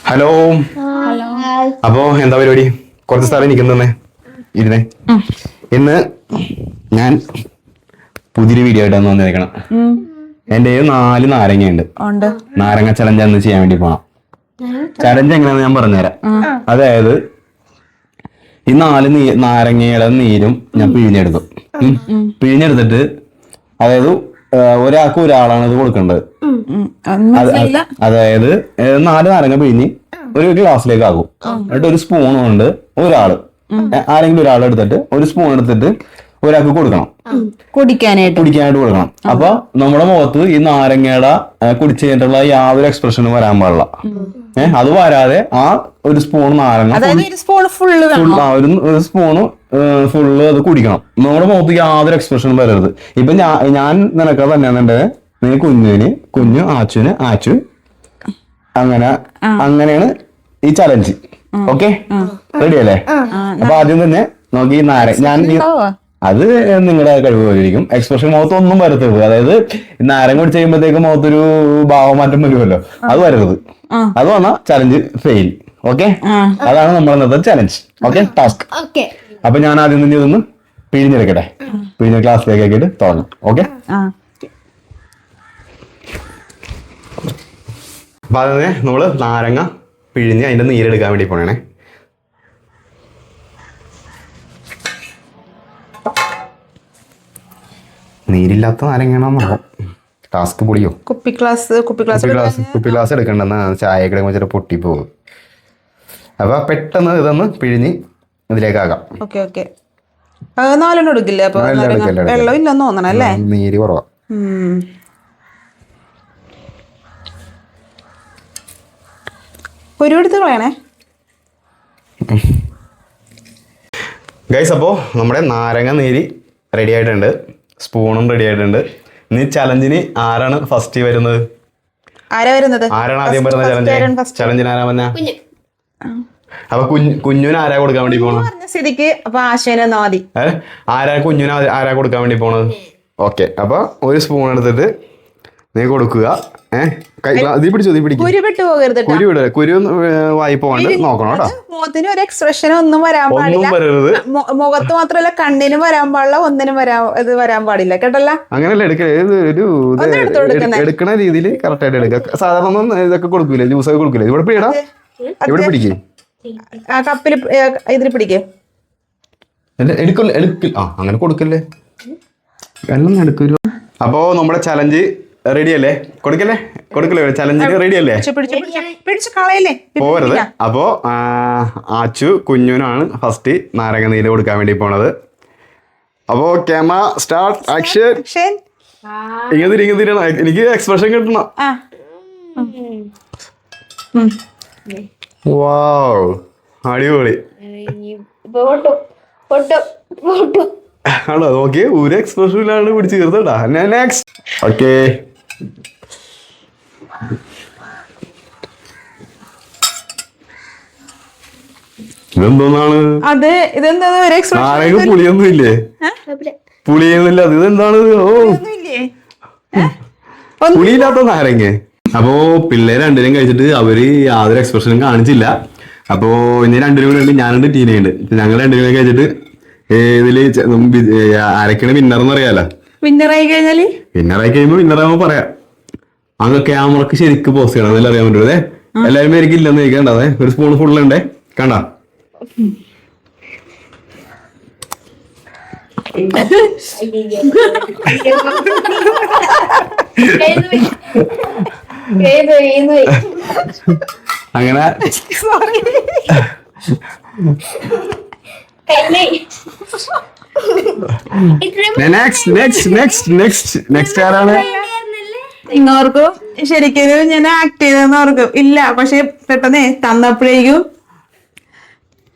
Hello. അപ്പോ എന്താ പരിപാടി? കുറച്ച് സ്ഥലം നിൽക്കുന്നേ ഇരുന്നേ. ഇന്ന് ഞാൻ പുതിയൊരു വീഡിയോ ആയിട്ടാണ് വന്നിരിക്കണം. എന്റെ 4 നാരങ്ങയുണ്ട്. നാരങ്ങ ചലഞ്ച് അന്ന് ചെയ്യാൻ വേണ്ടി പോണം. ചലഞ്ച് എങ്ങനെയാന്ന് ഞാൻ പറഞ്ഞുതരാം. അതായത് ഈ 4 നാരങ്ങയുടെ നീരും ഞാൻ പിഴിഞ്ഞെടുക്കും. പിഴിഞ്ഞെടുത്തിട്ട് അതായത് ഒരാളാണ് ഇത് കൊടുക്കേണ്ടത്. അതായത് 4 നാരങ്ങ പിഴിഞ്ഞ് ഒരു ഗ്ലാസ്സിലേക്ക് ആകും. എന്നിട്ട് ഒരു സ്പൂൺ കൊണ്ട് ആരെങ്കിലും ഒരാൾ എടുത്തിട്ട് ഒരു സ്പൂൺ എടുത്തിട്ട് ഒരാൾക്ക് കൊടുക്കണം, കുടിക്കാനായിട്ട് കൊടുക്കണം. അപ്പൊ നമ്മുടെ മുഖത്ത് ഈ നാരങ്ങയുടെ കുടിച്ചു കഴിഞ്ഞിട്ടുള്ള യാതൊരു എക്സ്പ്രഷനും വരാൻ പാടില്ല. അത് വരാതെ ആ ഒരു സ്പൂൺ നാരങ്ങ ഒരു സ്പൂണ് ഫുള്ള് അത് കുടിക്കണം. നമ്മുടെ മുഖത്ത് യാതൊരു എക്സ്പ്രഷനും വരരുത്. ഇപ്പൊ ഞാൻ നിനക്ക് തന്നെയാണെന്നുണ്ടെ നീ കുഞ്ഞു ആച്ചു അങ്ങനെയാണ് ഈ ചലഞ്ച്. ഓക്കെ, റെഡി അല്ലേ? അപ്പൊ ആദ്യം തന്നെ നോക്കി അത് നിങ്ങളുടെ കഴിവ് പോലിരിക്കും. എക്സ്പ്രഷൻ മുഖത്തൊന്നും വരരുത്. അതായത് നാരങ്ങ കുടിച്ച് കഴിയുമ്പോഴത്തേക്കും മുഖത്തൊരു ഭാവമാറ്റം വരുമല്ലോ, അത് വരരുത്. അത് വന്നാ ചലഞ്ച് ഫെയിൽ. ഓക്കെ, അതാണ് നമ്മൾ ഇന്നത്തെ ചലഞ്ച്. Okay, task. അപ്പൊ ഞാൻ ആദ്യം തന്നെ ഇതൊന്ന് പിഴിഞ്ഞെടുക്കട്ടെ. പിഴിഞ്ഞ ക്ലാസ്സിലേക്ക് ആക്കിയിട്ട് തുടങ്ങാം. ഓക്കെ, അപ്പൊ അതിനെ നമ്മള് നാരങ്ങ പിഴിഞ്ഞ് അതിന്റെ നീരെടുക്കാൻ വേണ്ടി പോണേ. നീരില്ലാത്ത നാരങ്ങയാണോ ടാസ്ക് പൊളിയോ? കുപ്പി ഗ്ലാസ് എടുക്കണ്ടെന്ന് ചായ കിടക്കുമ്പോ ചില പൊട്ടിപ്പോകും. അപ്പൊ പെട്ടെന്ന് ഇതൊന്ന് പിഴിഞ്ഞ് ഇതിലേക്കാകാം. നീര് കുറവാ. ഗൈസ്, അപ്പോ നമ്മുടെ നാരങ്ങ നീര് റെഡി ആയിട്ടുണ്ട്, സ്പൂണും റെഡി ആയിട്ടുണ്ട്. ഇനി ചലഞ്ചിന് ആരാണ് ഫസ്റ്റ് വരുന്നത്? ആരാണ് ആദ്യം വരുന്നത്? ചലഞ്ചിന് ആരാ വന്ന? അപ്പൊ കുഞ്ഞുന് ആരാ കൊടുക്കാൻ വേണ്ടി പോണത്? ആരാ കൊടുക്കാൻ വേണ്ടി പോണത്? ഓക്കെ, അപ്പൊ ഒരു സ്പൂൺ എടുത്തിട്ട് നീ കൊടുക്കുക. കുരു വായി പോകാണ്ട് നോക്കണം കേട്ടോ. മുഖത്തിന് ഒരു എക്സ്പ്രഷൻ ഒന്നും വരാൻ പാടില്ല. മുഖത്ത് മാത്രമല്ല കണ്ണിനും വരാൻ പാടില്ല, ഒന്നിനും വരാൻ പാടില്ല കേട്ടല്ല. അങ്ങനല്ല എടുക്കണ രീതിയിൽ കറക്റ്റ് ആയിട്ട് എടുക്കുക. സാധാരണ ഇതൊക്കെ കൊടുക്കൂലേ, ജ്യൂസൊക്കെ കൊടുക്കൂലേ? ഇവിടെ പിടിടാ, ഇവിടെ പിടിക്കേ, കപ്പില് ഇതിൽ പിടിക്കേ. അങ്ങനെ കൊടുക്കല്ലേ, വെള്ളം എടുക്കൂ. അപ്പോ നമ്മുടെ ചലഞ്ച് റെഡി അല്ലേ? കൊടുക്കല്ലേ ചലഞ്ചിന് റെഡി അല്ലേ? പോരുത്. അപ്പോ ആച്ചു കുഞ്ഞുനാണ് ഫസ്റ്റ് നാരങ്ങ നീര് കൊടുക്കാൻ വേണ്ടി പോണത്. അപ്പോ ക്യാമറ സ്റ്റാർട്ട്, ആക്ഷൻ. ഇങ്ങനെ എനിക്ക് എക്സ്പ്രഷൻ കിട്ടണം. വാവ്, അടിപൊളി ആണോ? നോക്കി ഒരു എക്സ്പ്രഷൻ ഇല്ലാണ്ട് പിടിച്ച് തീർത്തട്ടാ. നെക്സ്റ്റ്. ഓക്കെ, ഇതെന്തോന്നാണ്? നാരങ്ങ പുളിയൊന്നും ഇല്ലേ? പുളിയൊന്നുമില്ല. അത് ഇതെന്താണ്? പുളിയില്ലാത്ത നാരങ്ങ. അപ്പോ പിള്ളേര് രണ്ടിനും കഴിച്ചിട്ട് അവര് യാതൊരു എക്സ്പ്രഷനും കാണിച്ചില്ല. അപ്പോ ഇനി 2 കൂടെ ഉണ്ട്, ഞാനുണ്ട് ടീനുണ്ട്. ഞങ്ങൾ 2 കൂടെ കഴിച്ചിട്ട് ഇതില് ആരൊക്കെയാണ് വിന്നർന്ന് അറിയാലോ. വിന്നറായി കഴിയുമ്പോ വിന്നറാകുമ്പോ പറയാം. അങ്ങ് ക്യാമറക്ക് ശരിക്കും പോസ്റ്റ് ചെയ്യണം, അതെല്ലാം അറിയാൻ പറ്റുള്ളൂ. എല്ലാവരും പേർക്ക് ഇല്ലെന്ന് കഴിക്കണ്ടേ? ഒരു സ്പൂൺ ഫുള്ളുണ്ടേ, കണ്ട. അങ്ങനെ നെക്സ്റ്റ് ആരാണ്? ഇന്നോർക്കും ശരിക്കും ഞാൻ ആക്ട് ചെയ്തെന്ന് ഓർക്കും. ഇല്ല, പക്ഷെ പെട്ടെന്ന് തന്നപ്പോഴേക്കും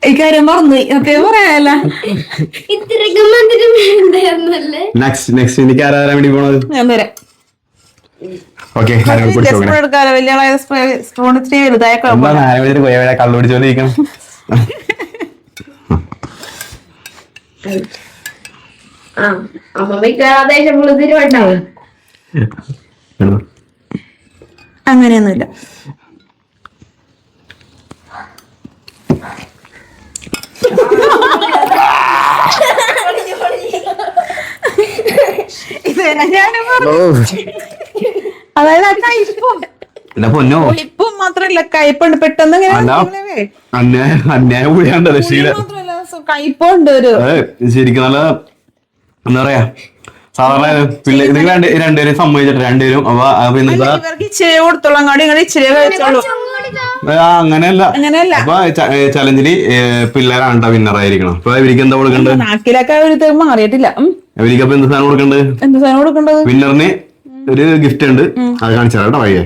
ഈ കാര്യം മറന്നു. പറയാല്ല. എനിക്ക് ആരാ വേണ്ടി പോണത്? ഞാൻ തരാം. എടുക്കാലോ, വലിയ സ്പൂൺ ഇത്തിരി വലുതായ കള്ളുപിടിച്ചോണ്ടിരിക്കണം. അങ്ങനെയൊന്നുമില്ല. ഇത് ഞാനും അതായത് ആ കയ്പും എന്റെ പൊന്നോ പുളിപ്പും മാത്രല്ല കയ്പുണ്ട് പെട്ടെന്ന് അല്ല അന്യായ പുളിയാണ്ട് ശീല മാത്രല്ല കയ്പുണ്ട് ഒരു ശരിക്കും നല്ല എന്താ പറയാ സാധാരണ പിള്ളേർ നിങ്ങൾ രണ്ടുപേരും സമ്മതിച്ചിട്ട് രണ്ടുപേരും അപ്പൊ ഇന്നത്തെ ഇവർക്ക് ഇച്ചിരി കൊടുത്തോളൂ അങ്ങോട്ട് ഇങ്ങോട്ട് ഇച്ചിരി കഴിച്ചോളൂ അങ്ങനെയല്ല അപ്പൊ ചലഞ്ചില് പിള്ളേരാണ് വിന്നർ ആയിരിക്കണം അപ്പൊ ഇവർക്ക് എന്താ കൊടുക്കണ്ടത് നാക്കിലൊക്കെ ഒരു മാറിയിട്ടില്ല ഇവർക്ക് അപ്പൊ എന്ത് സാധനം കൊടുക്കണ്ടത് എന്ത് സാധനം കൊടുക്കേണ്ടത് വിന്നറിന് ഒരു ഗിഫ്റ്റ് ഉണ്ട് അത് കാണിച്ചാൽ കേട്ടോ വയ്യ